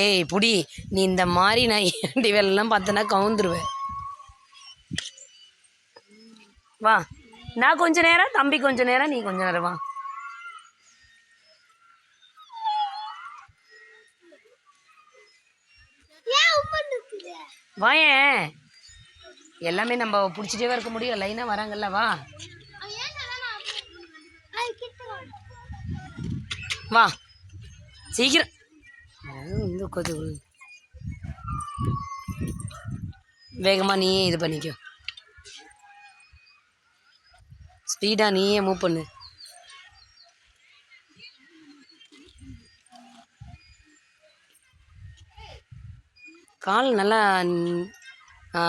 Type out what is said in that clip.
ஏய் புடி, நீ இந்த மாதிரி நான் ஏண்டி வேலைலாம் பார்த்தனா கவுந்துருவேன். வா, நான் கொஞ்ச நேரம், தம்பி கொஞ்ச நேரம், நீ கொஞ்ச நேரம் வா. வாயேன், எல்லாமே நம்ம பிடிச்சிட்டே இருக்க முடியும். லைனாக வராங்கல்ல, வா வா சீக்கிரம். இந்த கொது வேகமாக நீயே இது பண்ணிக்கோ, ஸ்பீடாக நீயே மூவ் பண்ணு. கால் நல்லா. ஆ